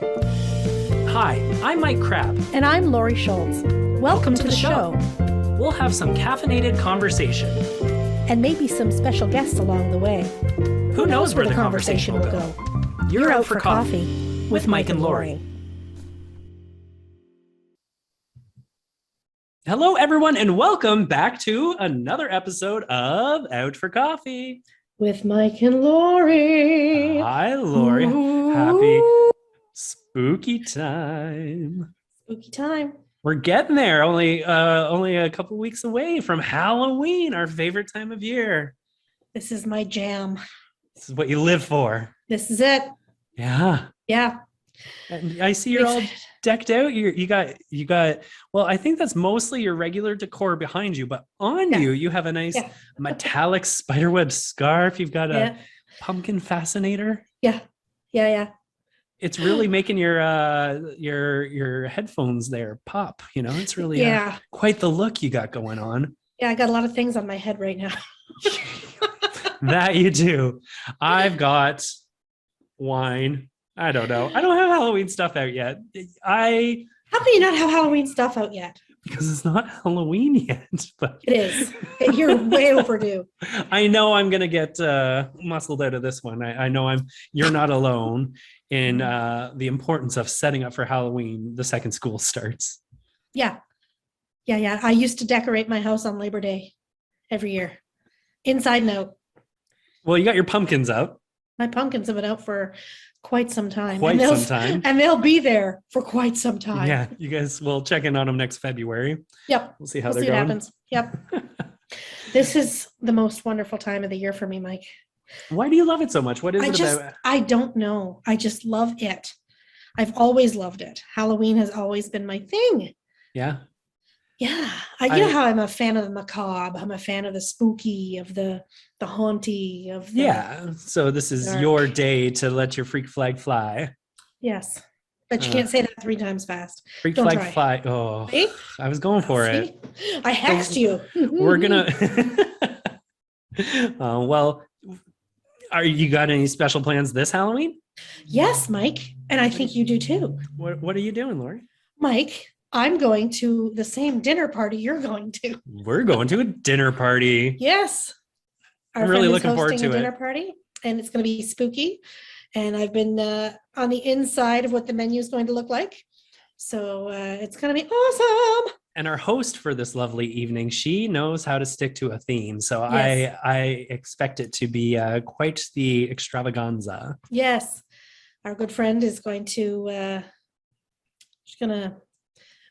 Hi, I'm Mike Crab. And I'm Laurie Schultz. Welcome to the show. We'll have some caffeinated conversation. And maybe some special guests along the way. Who knows where the conversation will go? You're out for coffee with Mike and Laurie. Hello, everyone, and welcome back to another episode of Out for Coffee with Mike and Laurie. Hi, Laurie. Ooh. Happy spooky time. Spooky time. We're getting there. Only a couple weeks away from Halloween, our favorite time of year. This is my jam. This is what you live for. This is it. Yeah. Yeah. And I see you're all decked out. You got. Well, I think that's mostly your regular decor behind you, but on you have a nice metallic spiderweb scarf. You've got a pumpkin fascinator. Yeah. It's really making your headphones there pop. You know, it's really quite the look you got going on. Yeah, I got a lot of things on my head right now. That you do. I've got wine. I don't know. I don't have Halloween stuff out yet. How can you not have Halloween stuff out yet? Because it's not Halloween yet. But it is. You're way overdue. I know I'm gonna get muscled out of this one. I know you're not alone in the importance of setting up for Halloween the second school starts. Yeah. I used to decorate my house on Labor Day every year, inside and out. Well, you got your pumpkins up. My pumpkins have been out for quite some time. And they'll be there for quite some time. Yeah, you guys will check in on them next February. Yep. We'll see how they're going. What happens. Yep. This is the most wonderful time of the year for me, Mike. Why do you love it so much? What is it about? I don't know. I just love it. I've always loved it. Halloween has always been my thing. Yeah. Yeah. You know how I'm a fan of the macabre. I'm a fan of the spooky, of the haunty, of the Yeah. So this is dark. Your day to let your freak flag fly. Yes. But you can't say that 3 times fast. Freak Don't flag try. fly. Oh, See? I was going for it. I hexed you. We're gonna well, you got any special plans this Halloween? Yes, Mike. And I think you do too. What are you doing, Laurie? Mike, I'm going to the same dinner party you're going to. We're going to a dinner party. Yes. I'm really looking forward to a dinner party, and it's going to be spooky. And I've been on the inside of what the menu is going to look like. So it's going to be awesome. And our host for this lovely evening, she knows how to stick to a theme. So Yes. I expect it to be quite the extravaganza. Yes. Our good friend is going to, she's going to,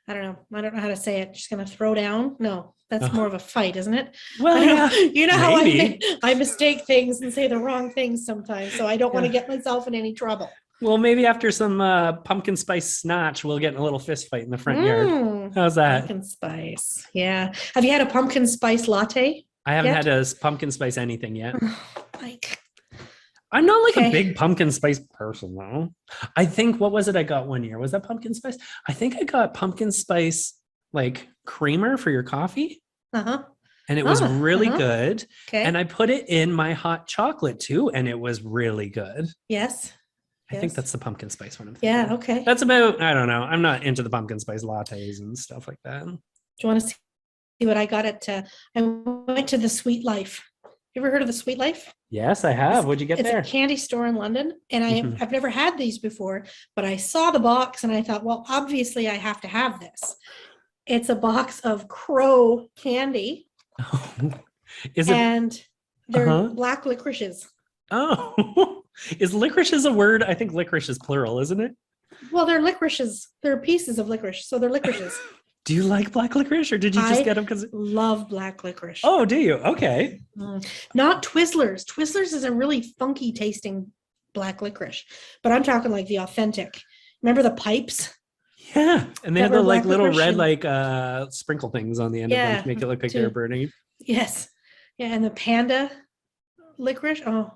I don't know how to say it. She's going to throw down. No, that's more of a fight, isn't it? Well, you know how maybe. I mistake things and say the wrong things sometimes. So I don't want to get myself in any trouble. Well, maybe after some pumpkin spice snatch, we'll get in a little fist fight in the front yard. How's that? Pumpkin spice. Yeah. Have you had a pumpkin spice latte? I haven't had a pumpkin spice anything yet. Like, I'm not like a big pumpkin spice person, though. I think, what was it I got one year? Was that pumpkin spice? I think I got pumpkin spice like creamer for your coffee. Uh-huh. And it was really good. Okay. And I put it in my hot chocolate too, and it was really good. Yes. I think that's the pumpkin spice one I'm thinking. Yeah, okay. That's about, I don't know. I'm not into the pumpkin spice lattes and stuff like that. Do you want to see what I got at? I went to the Sweet Life. You ever heard of the Sweet Life? Yes, I have. What'd you get there? It's a candy store in London. And I've never had these before, but I saw the box and I thought, well, obviously I have to have this. It's a box of crow candy. Is it? And they're black licorices. Oh, is licorice a word? I think licorice is plural, isn't it? Well, they're licorices. They're pieces of licorice. So they're licorices. Do you like black licorice, or did you just get them because? Love black licorice. Oh, do you? Okay. Not Twizzlers. Twizzlers is a really funky tasting black licorice, but I'm talking like the authentic. Remember the pipes? Yeah, and they have the like little red and sprinkle things on the end of them to make it look like they're burning. Yes. Yeah, and the panda licorice. Oh.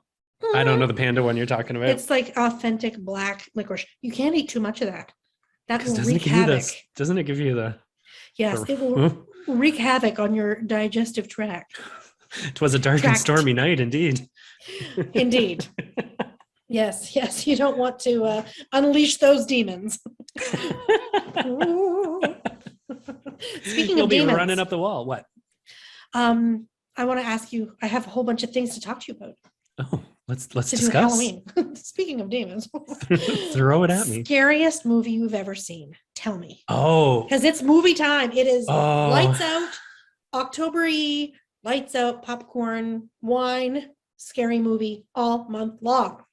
I don't know the panda one you're talking about. It's like authentic black licorice. You can't eat too much of that. That will wreak havoc. havoc. Doesn't it give you the? Yes, it will wreak havoc on your digestive tract. It was a dark and stormy night, indeed. Indeed. Yes, yes, you don't want to unleash those demons. Speaking You'll of be demons, running up the wall. What? I want to ask you, I have a whole bunch of things to talk to you about. Oh, let's To do with discuss. Halloween. Speaking of demons. Throw it at me. Scariest movie you've ever seen. Tell me. Oh, Because it's movie time. It is lights oh, out, October-y, lights out, popcorn, wine, scary movie all month long.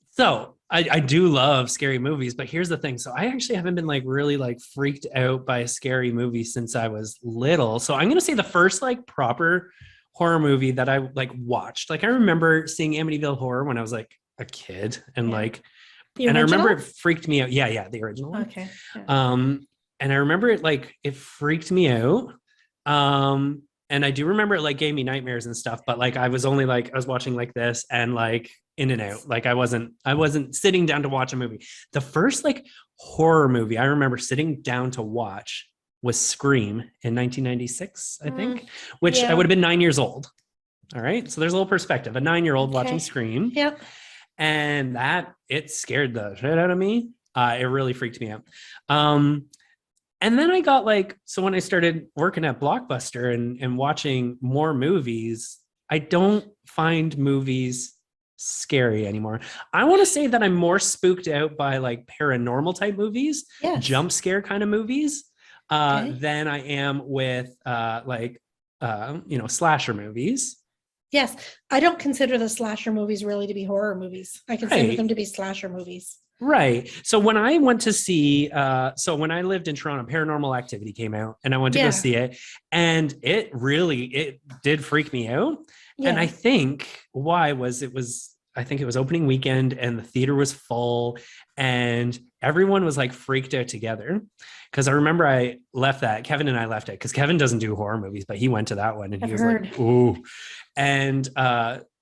so I do love scary movies, but here's the thing. So I actually haven't been like really like freaked out by a scary movie since I was little. So I'm gonna say the first like proper horror movie that I like watched. Like I remember seeing Amityville Horror when I was like a kid, and Yeah. like, The and I original? remember it freaked me out. Yeah, the original one. Okay. Yeah. And I remember it like it freaked me out. And I do remember it like gave me nightmares and stuff, but like I was only like I was watching like this and like in and out. Like I wasn't sitting down to watch a movie. The first like horror movie I remember sitting down to watch was Scream in 1996, I think, which I would have been 9 years old. All right. So there's a little perspective. A 9-year-old watching Scream. Yep. And that it scared the shit out of me. It really freaked me out. And then I got like, so when I started working at Blockbuster and watching more movies, I don't find movies scary anymore. I want to say that I'm more spooked out by like paranormal type movies, jump scare kind of movies, than I am with slasher movies. Yes. I don't consider the slasher movies really to be horror movies. I consider them to be slasher movies. Right. So when I went to see, when I lived in Toronto, Paranormal Activity came out and I went to go see it, and it did freak me out. Yeah. And I think I think it was opening weekend and the theater was full and everyone was like freaked out together. Cause I remember Kevin and I left it because Kevin doesn't do horror movies, but he went to that one and he was like, ooh. And,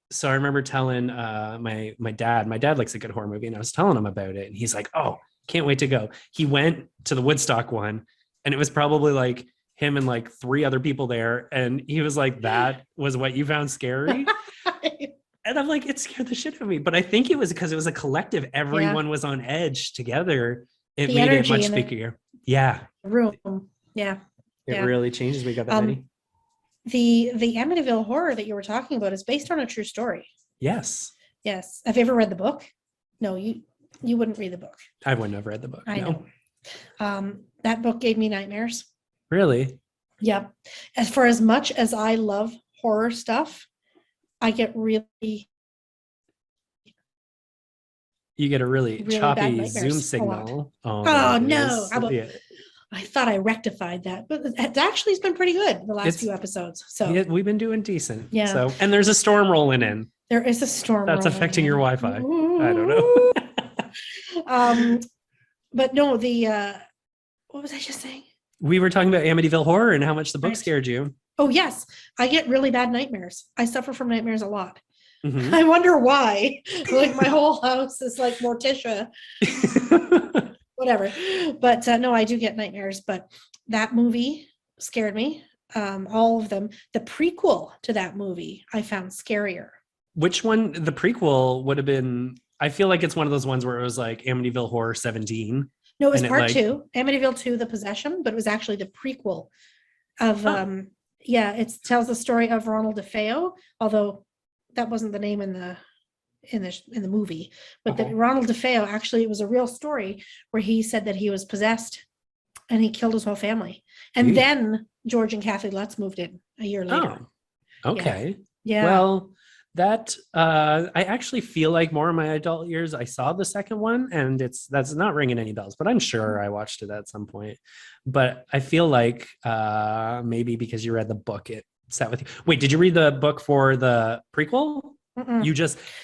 so I remember telling my dad likes a good horror movie, and I was telling him about it, and he's like, "Oh, can't wait to go." He went to the Woodstock one, and it was probably like him and like 3 other people there, and he was like, "That was what you found scary?" And I'm like, it scared the shit out of me. But I think it was because it was a collective. Everyone was on edge together. It made it much spookier. Yeah. Room. Yeah. It really changes. We got that many. The Amityville Horror that you were talking about is based on a true story. Yes. Yes. Have you ever read the book? No, you wouldn't read the book. I wouldn't have read the book. I know. That book gave me nightmares. Really? Yeah. As much as I love horror stuff, I get really. You get a really choppy Zoom signal. Oh no. How about, I thought I rectified that, but it actually has been pretty good the last few episodes. So yeah, we've been doing decent. Yeah. So, and there's a storm rolling in. There is a storm that's affecting your Wi-Fi. Ooh. I don't know. But no, what was I just saying? We were talking about Amityville Horror and how much the book scared you. Oh yes, I get really bad nightmares. I suffer from nightmares a lot. Mm-hmm. I wonder why. Like my whole house is like Morticia. Whatever. But no, I do get nightmares. But that movie scared me. All of them. The prequel to that movie I found scarier. Which one? The prequel would have been. I feel like it's one of those ones where it was like Amityville Horror 17. No, it was part 2, Amityville 2, The Possession, but it was actually the prequel of. It tells the story of Ronald DeFeo, although that wasn't the name in the movie, but that Ronald DeFeo, actually it was a real story where he said that he was possessed and he killed his whole family. And then George and Kathy Lutz moved in a year later. Oh, okay. Yeah. Well, that I actually feel like more in my adult years I saw the second one, and that's not ringing any bells, but I'm sure I watched it at some point. But I feel like maybe because you read the book, it sat with you. Wait, did you read the book for the prequel? Mm-mm.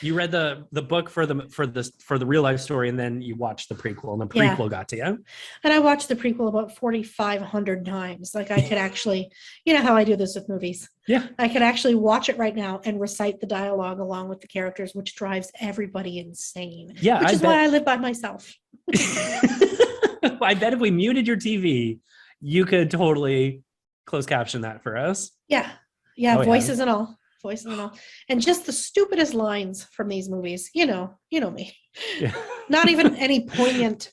You read the book for the real life story, and then you watched the prequel, and the prequel got to you. And I watched the prequel about 4,500 times. Like I could actually, you know how I do this with movies. Yeah. I could actually watch it right now and recite the dialogue along with the characters, which drives everybody insane. Yeah. Which is why I live by myself. I bet if we muted your TV, you could totally close caption that for us. Yeah. Yeah. Voices and all. voices and all. And just the stupidest lines from these movies. You know me. Yeah. Not even any poignant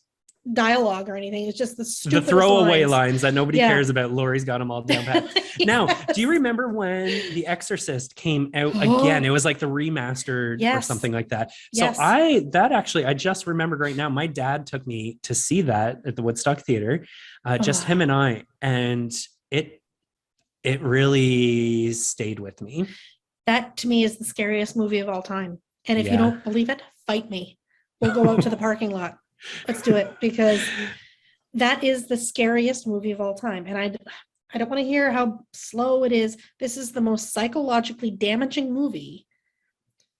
dialogue or anything. It's just the stupidest throwaway lines. lines that nobody cares about. Laurie's got them all down pat. Yes. Now, do you remember when The Exorcist came out again? It was like the remastered or something like that. So I just remembered right now, my dad took me to see that at the Woodstock Theater, just him and I, and it really stayed with me. That to me is the scariest movie of all time. And if you don't believe it, fight me. We'll go out to the parking lot. Let's do it, because that is the scariest movie of all time. And I don't want to hear how slow it is. This is the most psychologically damaging movie.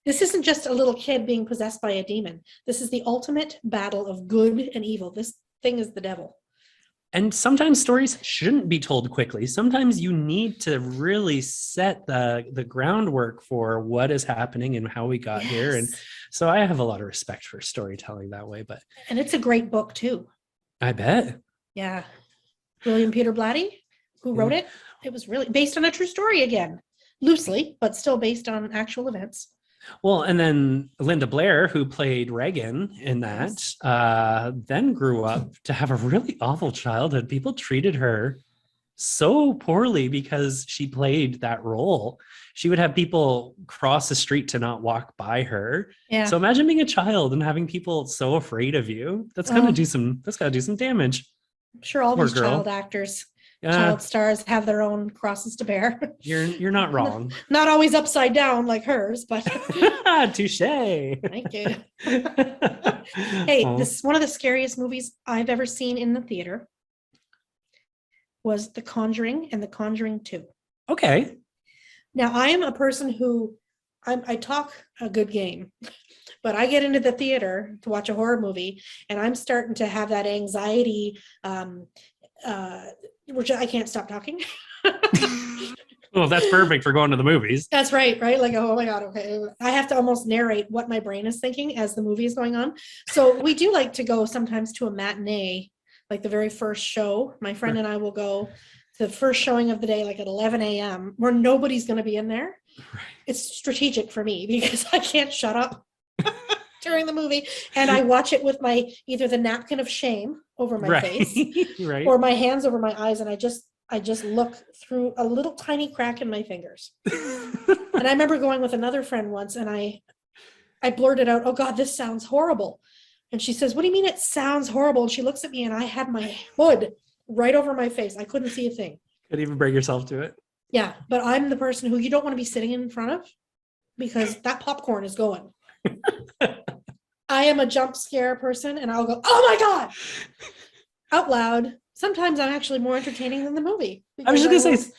This isn't just a little kid being possessed by a demon. This is the ultimate battle of good and evil. This thing is the devil. And sometimes stories shouldn't be told quickly. Sometimes you need to really set the groundwork for what is happening and how we got here. And so I have a lot of respect for storytelling that way. And it's a great book too. I bet. Yeah. William Peter Blatty, who wrote it. It was really based on a true story again, loosely, but still based on actual events. Well, and then Linda Blair, who played Reagan in that, then grew up to have a really awful childhood. People treated her so poorly because she played that role. She would have people cross the street to not walk by her. Yeah. So imagine being a child and having people so afraid of you. That's gotta do some damage. I'm sure all these child actors, child stars have their own crosses to bear. You're not wrong. Not always upside down like hers, but touche. Thank you. Hey, this is one of the scariest movies I've ever seen in the theater. Was The Conjuring and The Conjuring 2. Okay. Now I am a person who I talk a good game, but I get into the theater to watch a horror movie and I'm starting to have that anxiety, which I can't stop talking. Well, that's perfect for going to the movies. That's right. Like, oh my God, okay. I have to almost narrate what my brain is thinking as the movie is going on. So we do like to go sometimes to a matinee, like the very first show. My friend and I will go to the first showing of the day, like at 11 a.m., where nobody's going to be in there. Right. It's strategic for me because I can't shut up during the movie. And I watch it with either the napkin of shame over my face or my hands over my eyes. And I just look through a little tiny crack in my fingers. And I remember going with another friend once and I blurted out, "Oh God, this sounds horrible." And she says, "What do you mean it sounds horrible?" And she looks at me and I had my hood right over my face. I couldn't see a thing. Couldn't even bring yourself to it. Yeah, but I'm the person who you don't want to be sitting in front of because that popcorn is going. I am a jump scare person and I'll go, "Oh my God," out loud. Sometimes I'm actually more entertaining than the movie. I was just going to say,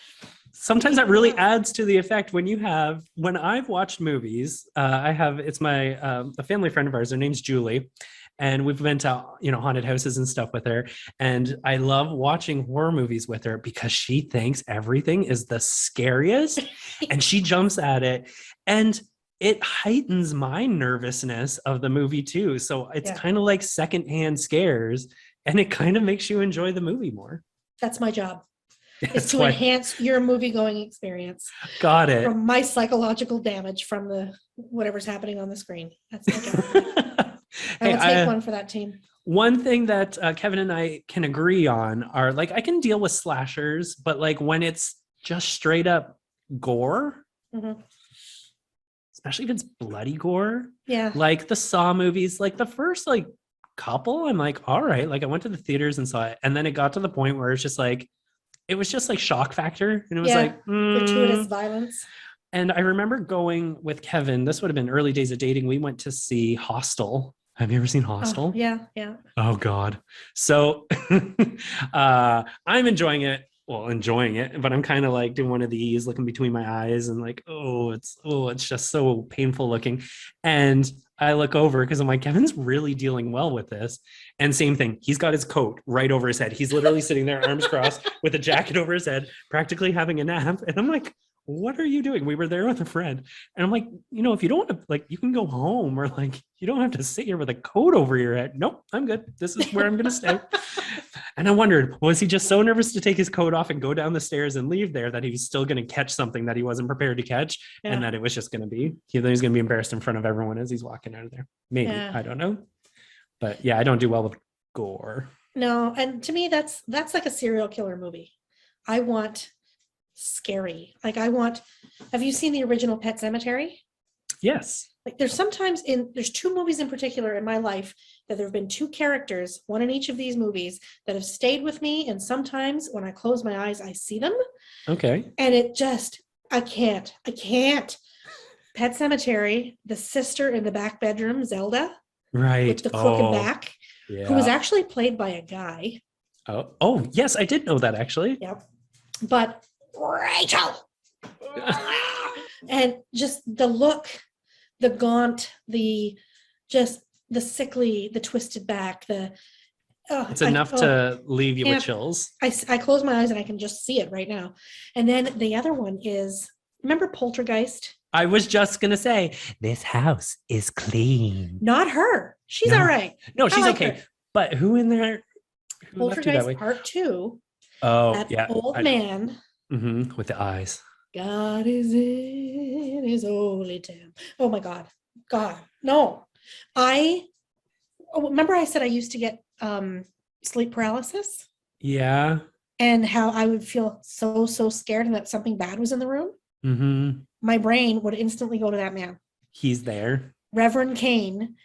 sometimes that really adds to the effect when I've watched movies, it's a family friend of ours, her name's Julie, and we've been to, haunted houses and stuff with her. And I love watching horror movies with her because she thinks everything is the scariest and she jumps at it. And it heightens my nervousness of the movie too. So it's kind of like secondhand scares. And it kind of makes you enjoy the movie more. That's my job. Is to enhance your movie-going experience. Got it. From my psychological damage from the whatever's happening on the screen. That's my job. I will take one for that team. One thing that Kevin and I can agree on are like I can deal with slashers, but like when it's just straight up gore, especially if it's bloody gore. Yeah. Like the Saw movies, like the first couple, I'm like, all right, like I went to the theaters and saw it, and then it got to the point where it was just like shock factor, and it was gratuitous violence. And I remember going with Kevin, this would have been early days of dating, we went to see Hostel. Have you ever seen Hostel? Yeah. Oh God. So I'm enjoying it, but I'm kind of like doing one of these, looking between my eyes and like, it's just so painful looking. And I look over because I'm like, Kevin's really dealing well with this. And same thing, he's got his coat right over his head. He's literally sitting there, arms crossed, with a jacket over his head, practically having a nap. And I'm like, what are you doing? We were there with a friend. And I'm like, if you don't want to, like, you can go home, or like, you don't have to sit here with a coat over your head. Nope, I'm good. This is where I'm going to stay. And I wondered, was he just so nervous to take his coat off and go down the stairs and leave there that he was still going to catch something that he wasn't prepared to catch? Yeah. And that it was just going to be, he's going to be embarrassed in front of everyone as he's walking out of there. Maybe, I don't know. But yeah, I don't do well with gore. No, and to me, that's like a serial killer movie. I want scary. Like have you seen the original Pet Sematary? Yes. Like there's two movies in particular in my life that there have been two characters, one in each of these movies, that have stayed with me. And sometimes when I close my eyes, I see them. Okay. And it just, I can't. Pet Sematary, the sister in the back bedroom, Zelda. Right. With the crooked back, who was actually played by a guy. Oh, yes, I did know that actually. Yep. But Rachel. And just the look, the gaunt, the sickly, the twisted back, it's enough to leave you with chills. I close my eyes and I can just see it right now. And then the other one is, remember Poltergeist? I was just going to say, this house is clean. Not her. She's all right. No, she's okay. Her. But who in there? Poltergeist Part 2. Oh, that old man. Mm-hmm, with the eyes. God is in his holy temple. Oh my God. No. Remember I said I used to get sleep paralysis? Yeah. And how I would feel so scared and that something bad was in the room. Mm-hmm. My brain would instantly go to that man. He's there. Reverend Kane.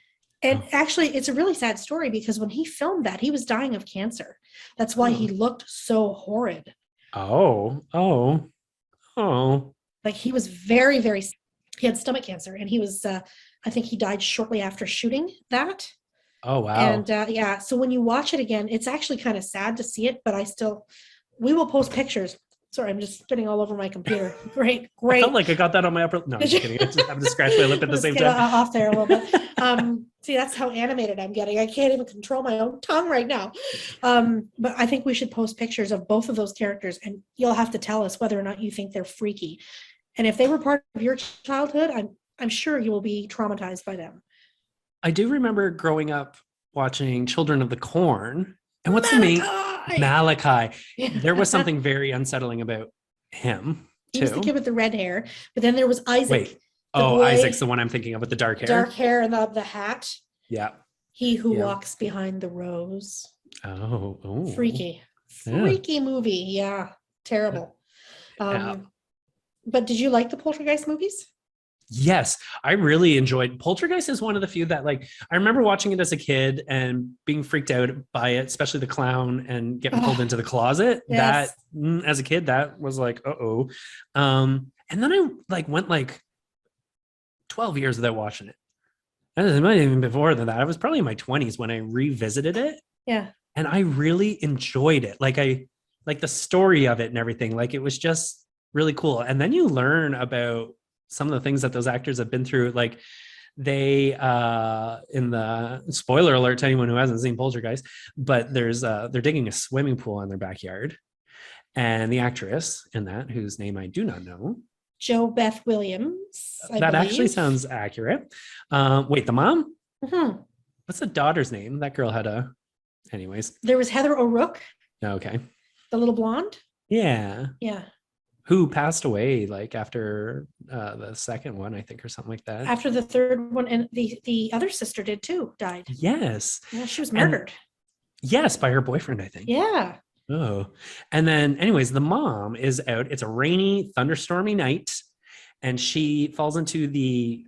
And actually, it's a really sad story because when he filmed that, he was dying of cancer. That's why he looked so horrid. Oh. Like he was very, very, he had stomach cancer and he was, I think he died shortly after shooting that. Oh, wow. And so when you watch it again, it's actually kind of sad to see it, but we will post pictures. Sorry, I'm just spitting all over my computer. Great. I felt like I got that on my upper. No, I'm just kidding. I just have to scratch my lip at the same time. Off there a little bit. See, that's how animated I'm getting. I can't even control my own tongue right now. But I think we should post pictures of both of those characters, and you'll have to tell us whether or not you think they're freaky. And if they were part of your childhood, I'm sure you will be traumatized by them. I do remember growing up watching Children of the Corn. And what's the name? Malachi. Yeah. There was something very unsettling about him. He was the kid with the red hair, but then there was Isaac. Wait. Isaac's the one I'm thinking of with the dark hair. Dark hair and the hat. Yeah. He who walks behind the rose. Oh. Freaky movie. Yeah. Terrible. But did you like the Poltergeist movies? Yes, I really enjoyed Poltergeist. Is one of the few that, like, I remember watching it as a kid and being freaked out by it, especially the clown and getting pulled into the closet. Yes. That as a kid, that was like, and then I went 12 years without watching it. And it might even before that. I was probably in my 20s when I revisited it. Yeah. And I really enjoyed it. Like the story of it and everything. Like it was just really cool. And then you learn about some of the things that those actors have been through. Like they in the spoiler alert to anyone who hasn't seen Poltergeist, but there's they're digging a swimming pool in their backyard, and the actress in that, whose name I do not know, Jo Beth Williams, I believe. Actually sounds accurate. Wait, the mom? Mm-hmm. What's the daughter's name? That girl had anyways, there was Heather O'Rourke. Okay, the little blonde. Yeah. Who passed away after the second one, I think, or something like that. After the third one, and the other sister did too, died. Yes. Yeah, she was murdered. Yes, by her boyfriend, I think. Yeah. Oh. And then anyways, the mom is out. It's a rainy, thunderstormy night. And she falls into the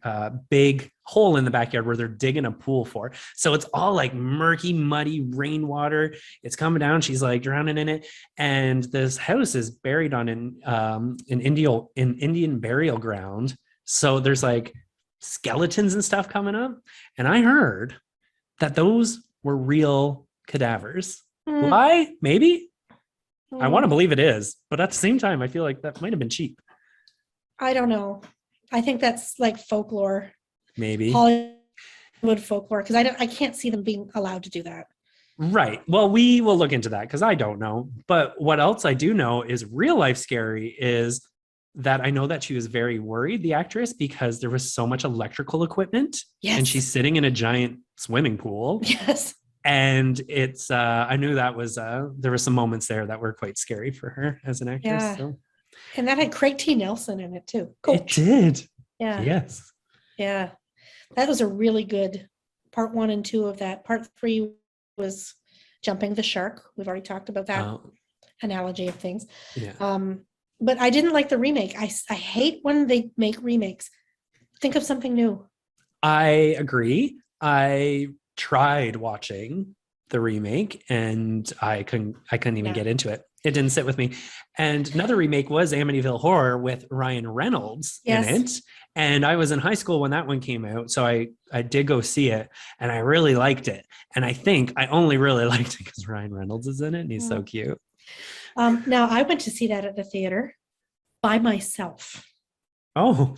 big hole in the backyard where they're digging a pool for. So it's all like murky, muddy rainwater. It's coming down. She's like drowning in it. And this house is buried on an Indian burial ground. So there's like skeletons and stuff coming up. And I heard that those were real cadavers. Why? Maybe. I want to believe it is. But at the same time, I feel like that might have been cheap. I don't know. I think that's like folklore. Maybe Hollywood folklore, because I can't see them being allowed to do that. Right. Well, we will look into that because I don't know. But what else I do know is real life scary is that I know that she was very worried, the actress, because there was so much electrical equipment. Yes. And she's sitting in a giant swimming pool. Yes. And it's, I knew that was, there were some moments there that were quite scary for her as an actress. Yeah. So. And that had Craig T. Nelson in it too. Coach. It did. Yeah. Yes. Yeah. That was a really good part 1 and 2 of that. Part 3 was Jumping the Shark. We've already talked about that analogy of things. Yeah. But I didn't like the remake. I hate when they make remakes. Think of something new. I agree. I tried watching the remake and I couldn't even get into it. It didn't sit with me. And another remake was Amityville Horror with Ryan Reynolds in it. And I was in high school when that one came out. So I did go see it and I really liked it. And I think I only really liked it because Ryan Reynolds is in it and he's so cute. Now I went to see that at the theater by myself. Oh.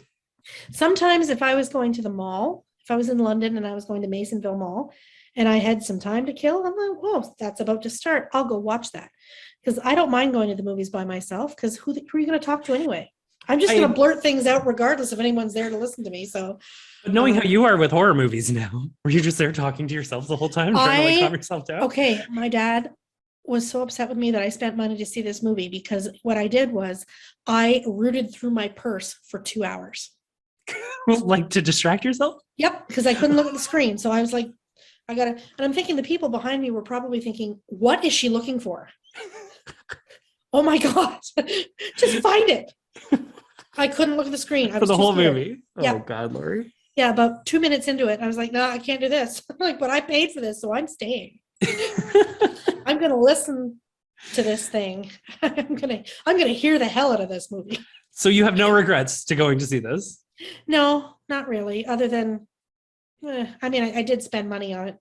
Sometimes if I was going to the mall, if I was in London and I was going to Masonville Mall and I had some time to kill, I'm like, oh, that's about to start. I'll go watch that. Because I don't mind going to the movies by myself because who are you going to talk to anyway? I'm just going to blurt things out regardless if anyone's there to listen to me. So, but knowing how you are with horror movies now, were you just there talking to yourself the whole time, trying to like calm yourself down? Okay, my dad was so upset with me that I spent money to see this movie because what I did was I rooted through my purse for 2 hours. Like to distract yourself? Yep, because I couldn't look at the screen. So I was like, I gotta, and I'm thinking the people behind me were probably thinking, what is she looking for? Oh my God, just find it. I couldn't look at the screen. For the whole movie. Yeah. Oh God, Laurie. Yeah, about 2 minutes into it, I was like, no, I can't do this. I'm like, but I paid for this, so I'm staying. I'm gonna listen to this thing. I'm gonna hear the hell out of this movie. So you have no regrets to going to see this? No, not really. Other than, I mean, I did spend money on it,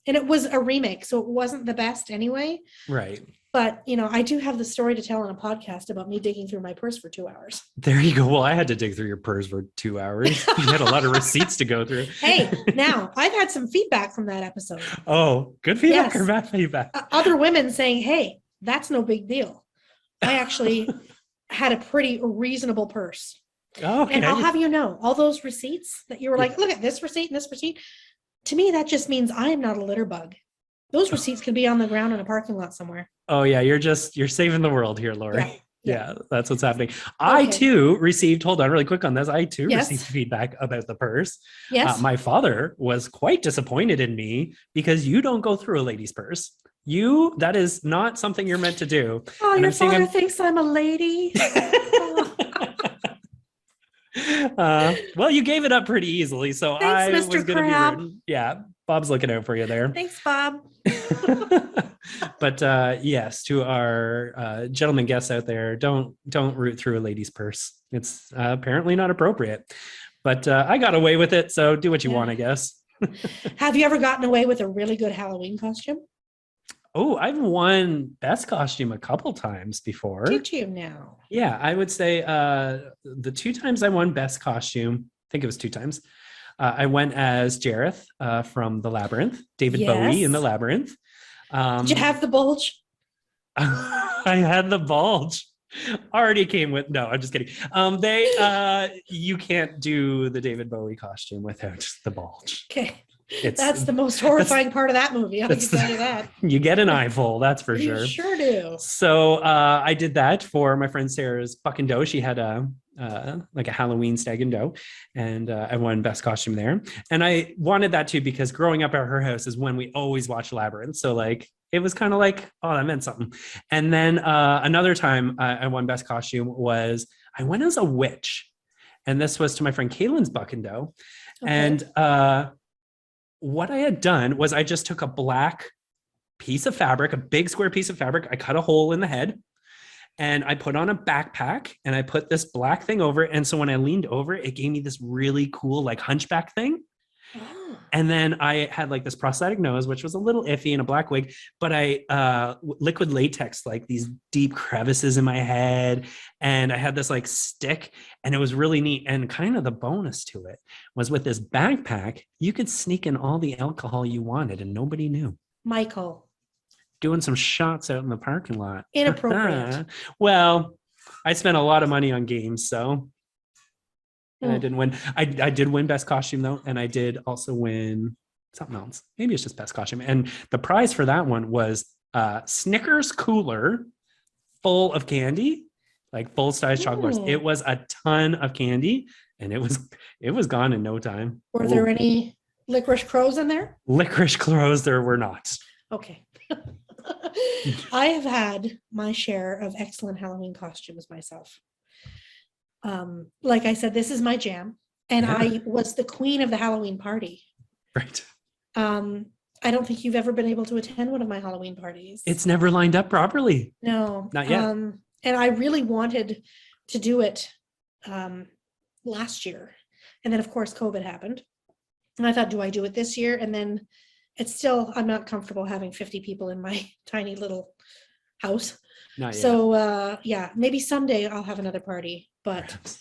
and it was a remake, so it wasn't the best anyway. Right. But, I do have the story to tell on a podcast about me digging through my purse for 2 hours. There you go. Well, I had to dig through your purse for 2 hours. You had a lot of receipts to go through. Hey, now I've had some feedback from that episode. Oh, good feedback or bad feedback? Other women saying, hey, that's no big deal. I actually had a pretty reasonable purse. Oh, okay. And I'll have you know, all those receipts that you were like, look at this receipt and this receipt. To me, that just means I am not a litter bug. Those receipts could be on the ground in a parking lot somewhere. Oh yeah, you're saving the world here, Laurie. Yeah, that's what's happening. Okay. I too received, hold on really quick on this. I too received feedback about the purse. Yes. My father was quite disappointed in me because you don't go through a lady's purse. That is not something you're meant to do. Oh, and your father thinks I'm a lady. Well, you gave it up pretty easly, so Thanks, Mr. was going to be rude. Yeah, Bob's looking out for you there. Thanks, Bob. But yes, to our gentlemen guests out there, don't root through a lady's purse. It's apparently not appropriate. But I got away with it, so do what you want, I guess. Have you ever gotten away with a really good Halloween costume? Oh, I've won best costume a couple times before. Did you now? Yeah, I would say the 2 times I won best costume, I think it was 2 times. I went as Jareth from The Labyrinth, David Bowie in The Labyrinth. Did you have the bulge? I had the bulge. Already came with, no, I'm just kidding. You can't do the David Bowie costume without the bulge. Okay. That's the most horrifying part of that movie. I can tell you that. You get an eyeful, that's for sure. You sure do. So I did that for my friend Sarah's Buck and Doe. She had a Halloween stag and doe, and I won best costume there. And I wanted that too because growing up at her house is when we always watched Labyrinth. So it was kind of like, oh, that meant something. And then another time I won best costume was I went as a witch, and this was to my friend Kaylin's Buck and Doe. Okay. And what I had done was I just took a black piece of fabric, a big square piece of fabric. I cut a hole in the head and I put on a backpack and I put this black thing over it. And so when I leaned over, it gave me this really cool, like hunchback thing. Oh. And then I had like this prosthetic nose, which was a little iffy, and a black wig, but I liquid latex, like these deep crevices in my head. And I had this like stick, and it was really neat. And kind of the bonus to it was with this backpack, you could sneak in all the alcohol you wanted and nobody knew. Michael. Doing some shots out in the parking lot. Inappropriate. Well, I spent a lot of money on games, so and I didn't win. I did win best costume though, and I did also win something else. Maybe it's just best costume. And the prize for that one was Snickers cooler full of candy, like full size chocolate bars. It was a ton of candy, and it was gone in no time. Were there any licorice crows in there? Licorice crows there were not. Okay. I have had my share of excellent Halloween costumes myself. Like I said, this is my jam, and I was the queen of the Halloween party. Right. I don't think you've ever been able to attend one of my Halloween parties. It's never lined up properly. No, not yet. And I really wanted to do it last year, and then of course COVID happened, and I thought, do I do it this year? And then it's still, I'm not comfortable having 50 people in my tiny little house. Not yet. So yeah, maybe someday I'll have another party, but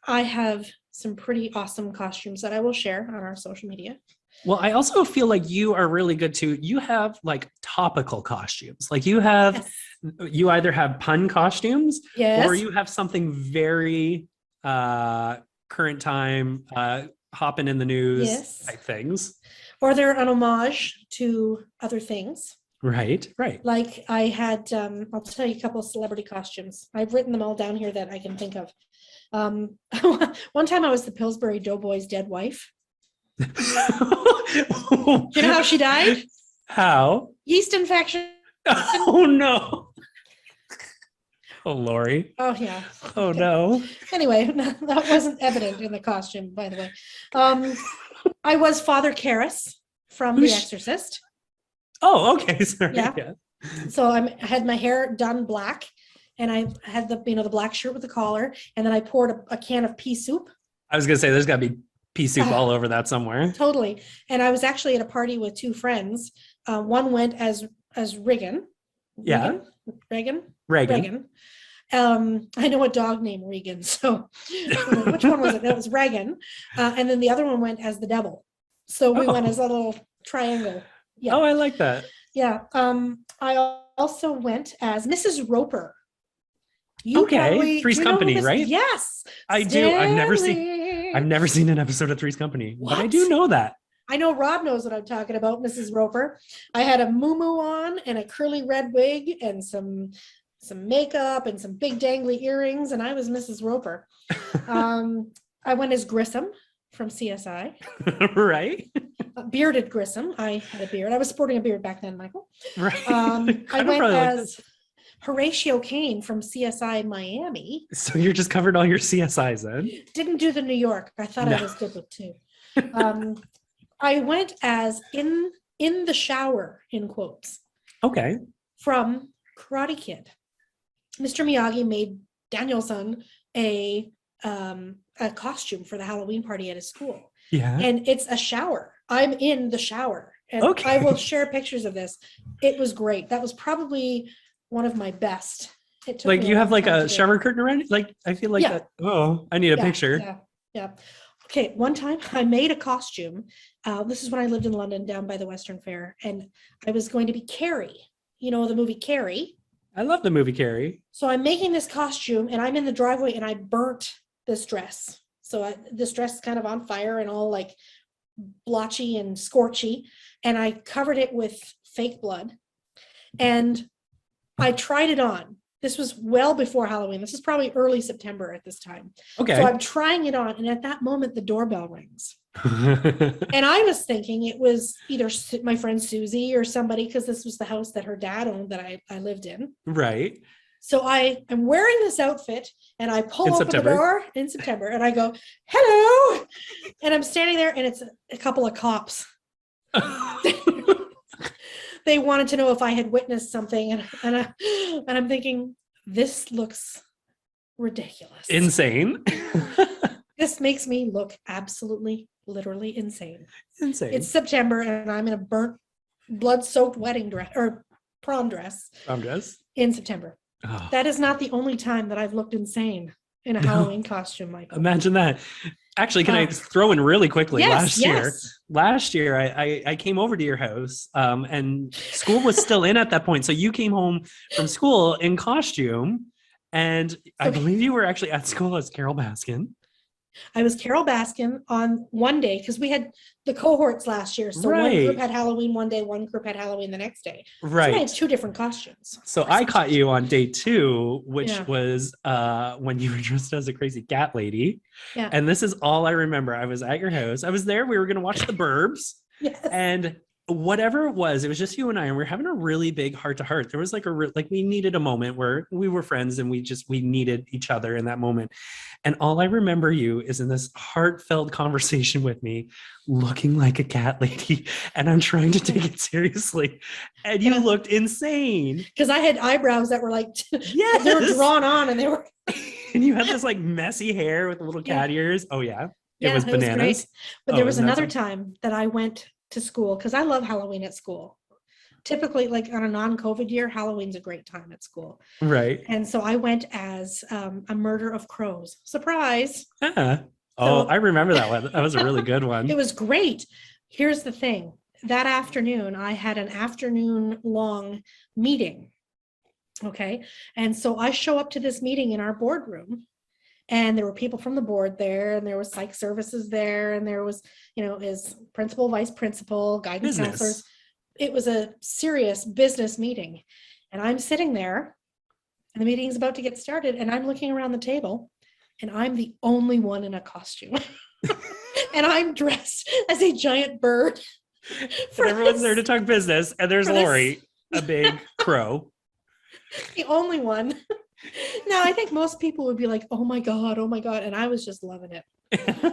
I have some pretty awesome costumes that I will share on our social media. Well, I also feel like you are really good too. You have like topical costumes. Like you have, you either have pun costumes or you have something very current time, hopping in the news type things. Or they're an homage to other things. Right. Like I had, I'll tell you a couple of celebrity costumes. I've written them all down here that I can think of. One time I was the Pillsbury Doughboy's dead wife. Do you know how she died? How? Yeast infection. Oh no. Oh, Laurie. Oh yeah. Oh no. Anyway, that wasn't evident in the costume, by the way. I was Father Karras from The Exorcist. Oh, okay. Sorry. Yeah. So I had my hair done black, and I had the the black shirt with the collar, and then I poured a can of pea soup. I was gonna say there's gotta be pea soup all over that somewhere. Totally. And I was actually at a party with two friends. One went as Regan. Yeah. Regan. I know a dog named Regan. So which one was it? That was Regan. And then the other one went as the devil. So we went as a little triangle. Yeah. Oh, I like that. Yeah. I also went as Mrs. Roper. Three's Company, right? Yes. I do. I've never seen an episode of Three's Company, but I do know that. I know Rob knows what I'm talking about, Mrs. Roper. I had a muumuu on and a curly red wig and some makeup and some big dangly earrings, and I was Mrs. Roper. I went as Grissom from CSI. Right. Bearded Grissom. I had a beard. I was sporting a beard back then, Michael. Right. I went as Horatio Kane from CSI Miami. So you're just covered all your CSIs then? Didn't do the New York. I thought I was good with two. I went as in the shower, in quotes. Okay. From Karate Kid. Mr. Miyagi made Daniel-san a costume for the Halloween party at his school. Yeah. And it's a shower. I'm in the shower. And I will share pictures of this. It was great. That was probably one of my best. Like you have like a shower curtain around? Like I feel like that. Oh, I need a picture. Yeah. Okay, one time I made a costume. This is when I lived in London down by the Western Fair, and I was going to be Carrie. You know the movie Carrie? I love the movie Carrie. So I'm making this costume, and I'm in the driveway, and I burnt this dress. So this dress is kind of on fire and all like blotchy and scorchy, and I covered it with fake blood, and I tried it on. This was well before Halloween. This is probably early September at this time. Okay. So I'm trying it on, and at that moment, the doorbell rings. And I was thinking it was either my friend Susie or somebody, because this was the house that her dad owned that I lived in. Right. So I am wearing this outfit, and I pull open the door in September, and I go, hello. And I'm standing there, and it's a couple of cops. They wanted to know if I had witnessed something, and I'm thinking, this looks ridiculous. Insane. This makes me look absolutely, literally insane. It's September, and I'm in a burnt, blood-soaked wedding dress or prom dress. In September. Oh. That is not the only time that I've looked insane in a Halloween costume, Michael. Imagine that. Actually, can I throw in really quickly? Last year, I came over to your house, and school was still in at that point. So you came home from school in costume, And I believe you were actually at school as Carol Baskin. I was Carol Baskin on one day because we had the cohorts last year. So one group had Halloween one day, one group had Halloween the next day. Right. So I had two different costumes. So I caught you on day 2, which was when you were dressed as a crazy cat lady. Yeah. And this is all I remember. I was at your house. I was there. We were going to watch The Burbs. Yes. And whatever it was just you and I, and we're having a really big heart to heart. There was like we needed a moment where we were friends and we needed each other in that moment. And all I remember you is in this heartfelt conversation with me, looking like a cat lady, and I'm trying to take it seriously. And you looked insane. Because I had eyebrows that were like, they were drawn on, and they were. And you had this like messy hair with little cat ears. Oh yeah. It was bananas. Great. But there was another time that I went to school because I love Halloween at school. Typically, like on a non-COVID year, Halloween's a great time at school. Right. And so I went as a murder of crows. Surprise. I remember that one. That was a really good one. It was great. Here's the thing. That afternoon, I had an afternoon long meeting. Okay. And so I show up to this meeting in our boardroom. And there were people from the board there, and there was psych services there, and there was, his principal, vice principal, guidance counselors. It was a serious business meeting. And I'm sitting there, and the meeting's about to get started, and I'm looking around the table, and I'm the only one in a costume. And I'm dressed as a giant bird. And everyone's there to talk business, and there's Laurie, a big crow. The only one. Now, I think most people would be like, oh my God. And I was just loving it.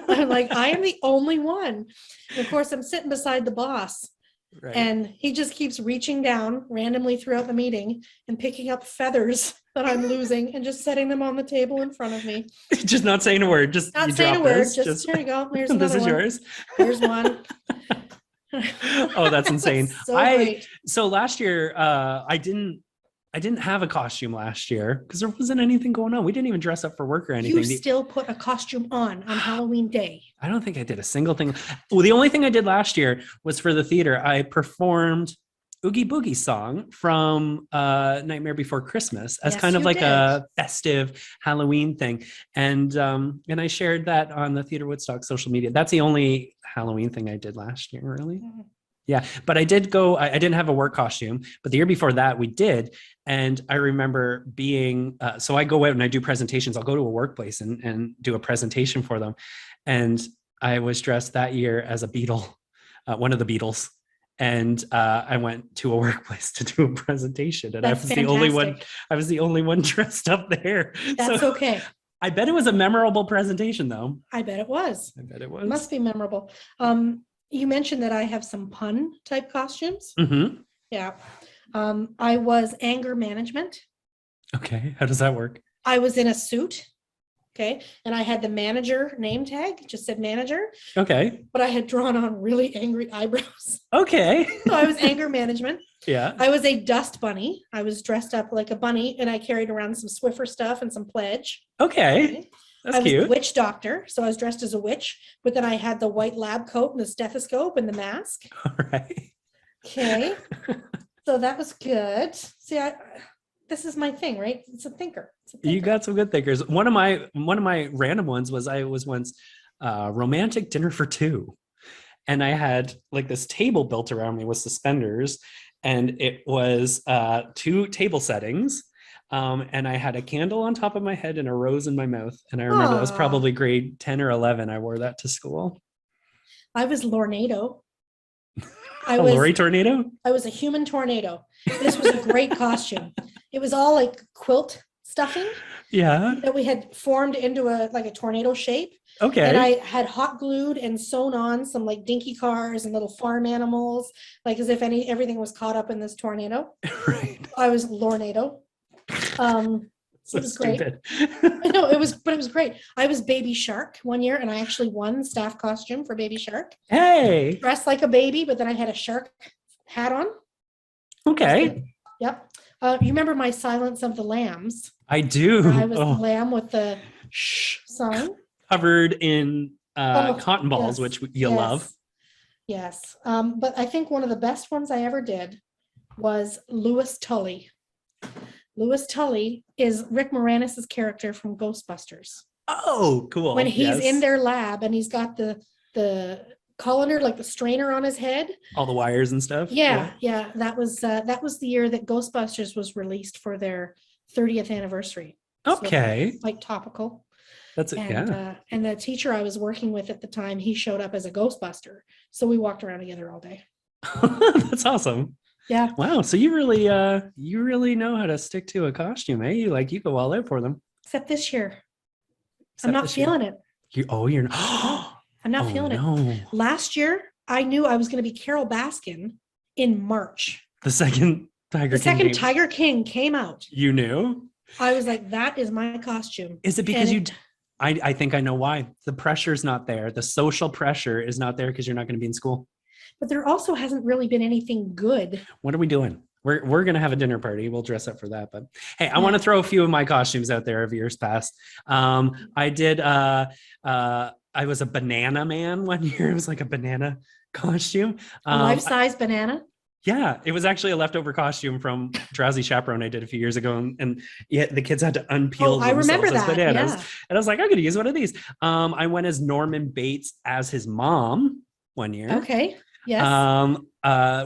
I'm like, I am the only one. And of course, I'm sitting beside the boss. Right. And he just keeps reaching down randomly throughout the meeting and picking up feathers that I'm losing and just setting them on the table in front of me. Just not saying a word. Just not saying a word. Just here you go. Here's another one. This is yours. Here's one. Oh, that's insane. Great. So last year, I didn't have a costume last year because there wasn't anything going on. We didn't even dress up for work or anything. You still put a costume on Halloween day. I don't think I did a single thing. Well, the only thing I did last year was for the theater. I performed Oogie Boogie song from Nightmare Before Christmas as kind of like a festive Halloween thing. And I shared that on the Theater Woodstock social media. That's the only Halloween thing I did last year, really. Mm-hmm. Yeah, but I did go, I didn't have a work costume, but the year before that we did. And I remember being, so I go out and I do presentations. I'll go to a workplace and do a presentation for them. And I was dressed that year as a Beatle, one of the Beatles. And I went to a workplace to do a presentation. And That's fantastic. I was the only one dressed up there. That's okay. I bet it was a memorable presentation though. I bet it was. It must be memorable. You mentioned that I have some pun type costumes. Mm-hmm. Yeah. I was anger management. Okay. How does that work? I was in a suit. Okay. And I had the manager name tag, just said manager. Okay. But I had drawn on really angry eyebrows. Okay. So I was anger management. Yeah. I was a dust bunny. I was dressed up like a bunny and I carried around some Swiffer stuff and some Pledge. Okay. That's cute. I was a witch doctor, so I was dressed as a witch, but then I had the white lab coat and the stethoscope and the mask. All right. Okay. So that was good. See, this is my thing, right? It's a thinker. You got some good thinkers. One of my random ones was I was once romantic dinner for two. And I had like this table built around me with suspenders, and it was 2 table settings. And I had a candle on top of my head and a rose in my mouth. And I remember that was probably grade 10 or 11. I wore that to school. I was Lornado. Laurie tornado? I was a human tornado. This was a great costume. It was all like quilt stuffing. Yeah. That we had formed into a tornado shape. Okay. And I had hot glued and sewn on some like dinky cars and little farm animals, like as if everything was caught up in this tornado. Right. I was Lornado. So it was stupid. Great. I know it was great. I was Baby Shark one year, and I actually won staff costume for Baby Shark. Hey, dressed like a baby, but then I had a shark hat on. Okay. Yep. You remember my Silence of the Lambs? I do. I was the lamb with the shh sign. Covered in cotton balls, yes. Which you love. Yes. But I think one of the best ones I ever did was Louis Tully. Louis Tully is Rick Moranis's character from Ghostbusters. Oh, cool. When he's in their lab and he's got the colander, like the strainer on his head. All the wires and stuff. Yeah. That was the year that Ghostbusters was released for their 30th anniversary. Okay. So, like topical. That's it. And the teacher I was working with at the time, he showed up as a Ghostbuster. So we walked around together all day. That's awesome. Yeah. Wow. So you really know how to stick to a costume, eh? You go all out for them. Except this year. I'm not feeling it. You're not. I'm not feeling it. Last year, I knew I was going to be Carol Baskin in March. The second Tiger King came out. You knew? I was like, that is my costume. Is it because I think I know why. The pressure's not there. The social pressure is not there because you're not going to be in school. But there also hasn't really been anything good. What are we doing? We're going to have a dinner party. We'll dress up for that. But hey, I want to throw a few of my costumes out there of years past. I did, I was a banana man one year. It was like a banana costume. A life-size banana? Yeah, it was actually a leftover costume from Drowsy Chaperone I did a few years ago. And yet the kids had to unpeel themselves as bananas. Yeah. And I was like, I'm going to use one of these. I went as Norman Bates as his mom one year. Okay. Yes.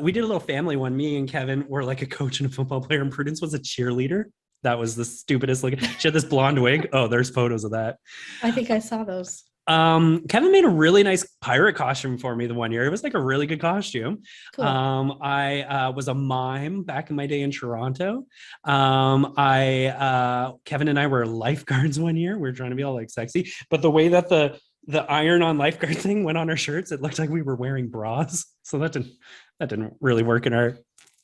We did a little family one. Me and Kevin were like a coach and a football player, and Prudence was a cheerleader. That was the stupidest looking. She had this blonde wig. Oh, there's photos of that. I think I saw those. Kevin made a really nice pirate costume for me the one year. It was like a really good costume. Cool. I was a mime back in my day in Toronto. Kevin and I were lifeguards one year. We were trying to be all like sexy, but the way that the iron-on lifeguard thing went on our shirts, it looked like we were wearing bras. So that didn't really work in our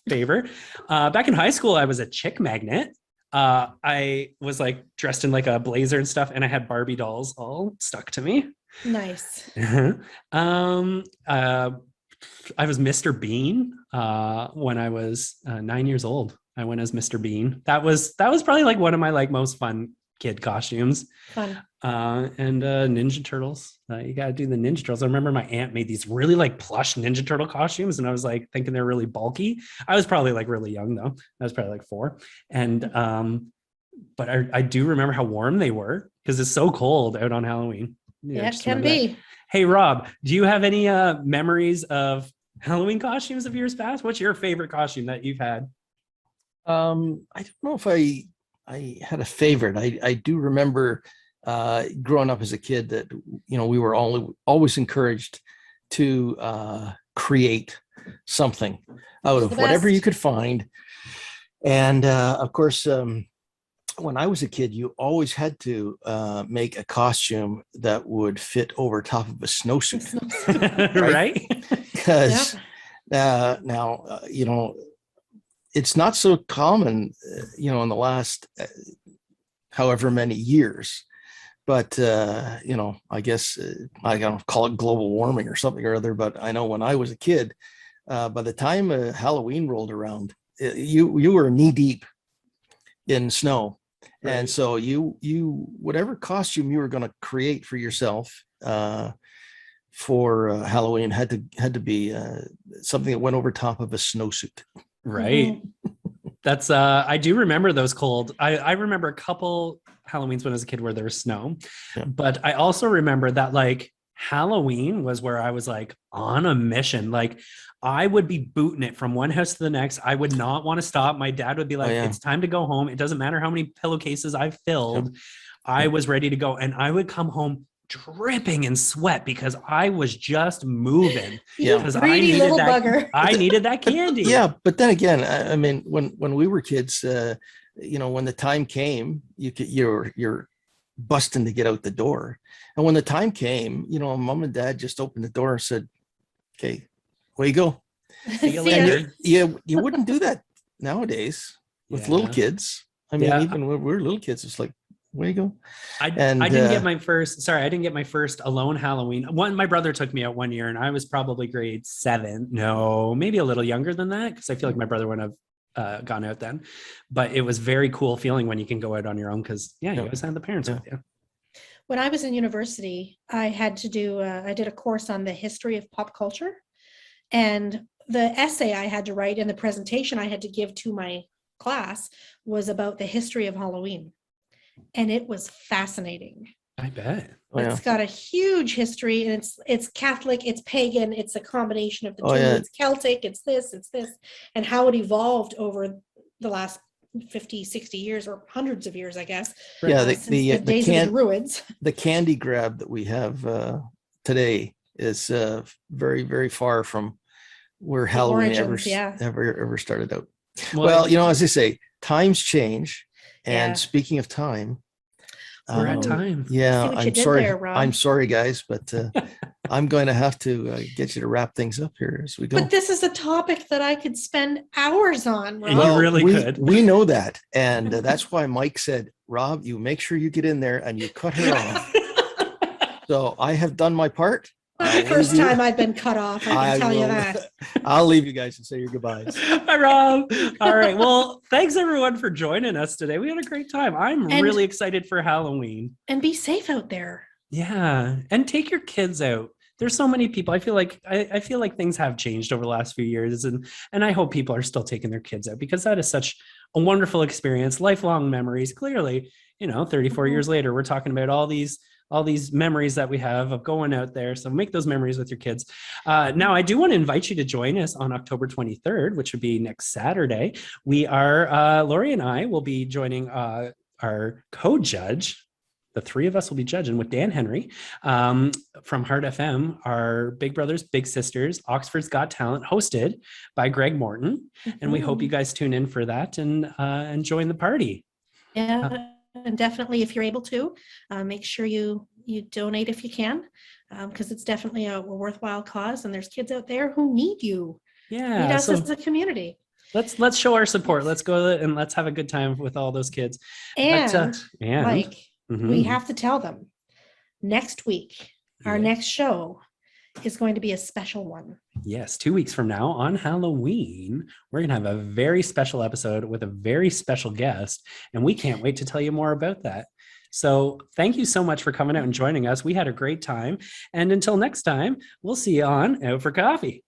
favor. Back in high school, I was a chick magnet. I was like dressed in like a blazer and stuff, and I had Barbie dolls all stuck to me. Nice. I was Mr. Bean when I was 9 years old. I went as Mr. Bean. That was probably like one of my like most fun kid costumes. Fun. And Ninja Turtles. You got to do the Ninja Turtles. I remember my aunt made these really like plush Ninja Turtle costumes, and I was like thinking they're really bulky. I was probably like really young though. I was probably like 4. And but I do remember how warm they were because it's so cold out on Halloween. Yeah, it can be. That. Hey Rob, do you have any memories of Halloween costumes of years past? What's your favorite costume that you've had? I don't know if I had a favorite. I do remember growing up as a kid that, we were always encouraged to create something out of whatever you could find. And of course, when I was a kid, you always had to make a costume that would fit over top of a snowsuit. Right? Because now, it's not so common, in the last however many years, but, I guess I don't call it global warming or something or other, but I know when I was a kid, by the time Halloween rolled around, you were knee deep in snow. Right. And so you whatever costume you were going to create for yourself for Halloween had to be something that went over top of a snowsuit. Right. That's I do remember those cold. I remember a couple Halloweens when I was a kid where there was snow, but I also remember that like Halloween was where I was like on a mission. Like I would be booting it from one house to the next. I would not want to stop. My dad would be like, it's time to go home. It doesn't matter how many pillowcases I've filled. I was ready to go. And I would come home dripping in sweat because I was just moving. Because I needed that candy. Yeah. But then again, I mean, when we were kids, when the time came, you're busting to get out the door. And when the time came, mom and dad just opened the door and said, okay, away you go. See you later. You wouldn't do that nowadays with little kids. I mean, even when we were little kids, it's like, where you go? I didn't get my first alone Halloween. My brother took me out one year and I was probably grade 7. No, maybe a little younger than that. Cause I feel like my brother wouldn't have gone out then, but it was very cool feeling when you can go out on your own. Cause you always had the parents with you. When I was in university, I did a course on the history of pop culture, and the essay I had to write and the presentation I had to give to my class was about the history of Halloween. And it was fascinating. I bet. It's got a huge history, and it's Catholic, it's pagan, it's a combination of the two. Yeah. It's Celtic, it's this, and how it evolved over the last 50, 60 years or hundreds of years, I guess. Yeah, the days of the Druids. The candy grab that we have today is very, very far from where Halloween ever started out. Well, as I say, times change. And speaking of time, we're at time. Yeah, I'm sorry. I'm sorry, guys, but I'm going to have to get you to wrap things up here as we go. But this is a topic that I could spend hours on, Rob. Well, you really could. We know that. And that's why Mike said, Rob, you make sure you get in there and you cut her off. So I have done my part. Not the first time I've been cut off, I can tell you that. I'll leave you guys and say your goodbyes. Hi, Rob. All right. Well, thanks everyone for joining us today. We had a great time. I'm really excited for Halloween. And be safe out there. Yeah. And take your kids out. There's so many people. I feel like things have changed over the last few years. And I hope people are still taking their kids out, because that is such a wonderful experience, lifelong memories. Clearly, 34 years later, we're talking about all these memories that we have of going out there. So make those memories with your kids. Now, I do want to invite you to join us on October 23rd, which would be next Saturday. We are, Laurie and I will be joining our co-judge. The three of us will be judging with Dan Henry from Heart FM, our Big Brothers, Big Sisters, Oxford's Got Talent, hosted by Greg Morton. And we hope you guys tune in for that and join the party. Yeah. And definitely, if you're able to, make sure you donate if you can, because it's definitely a worthwhile cause, and there's kids out there who need you. Yeah, need us as a community. Let's show our support. Let's go and let's have a good time with all those kids. And Mike, we have to tell them next week, our next show is going to be a special one. Yes, 2 weeks from now on Halloween, we're going to have a very special episode with a very special guest, and we can't wait to tell you more about that. So thank you so much for coming out and joining us. We had a great time. And until next time, we'll see you on Out for Coffee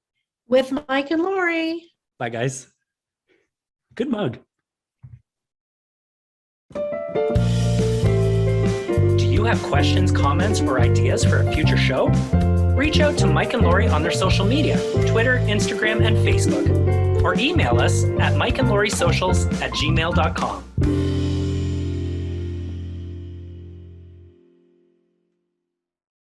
with Mike and Laurie. Bye, guys. Good mug. Do you have questions, comments, or ideas for a future show? Reach out to Mike and Laurie on their social media, Twitter, Instagram, and Facebook, or email us at mikeandlauriesocials@gmail.com.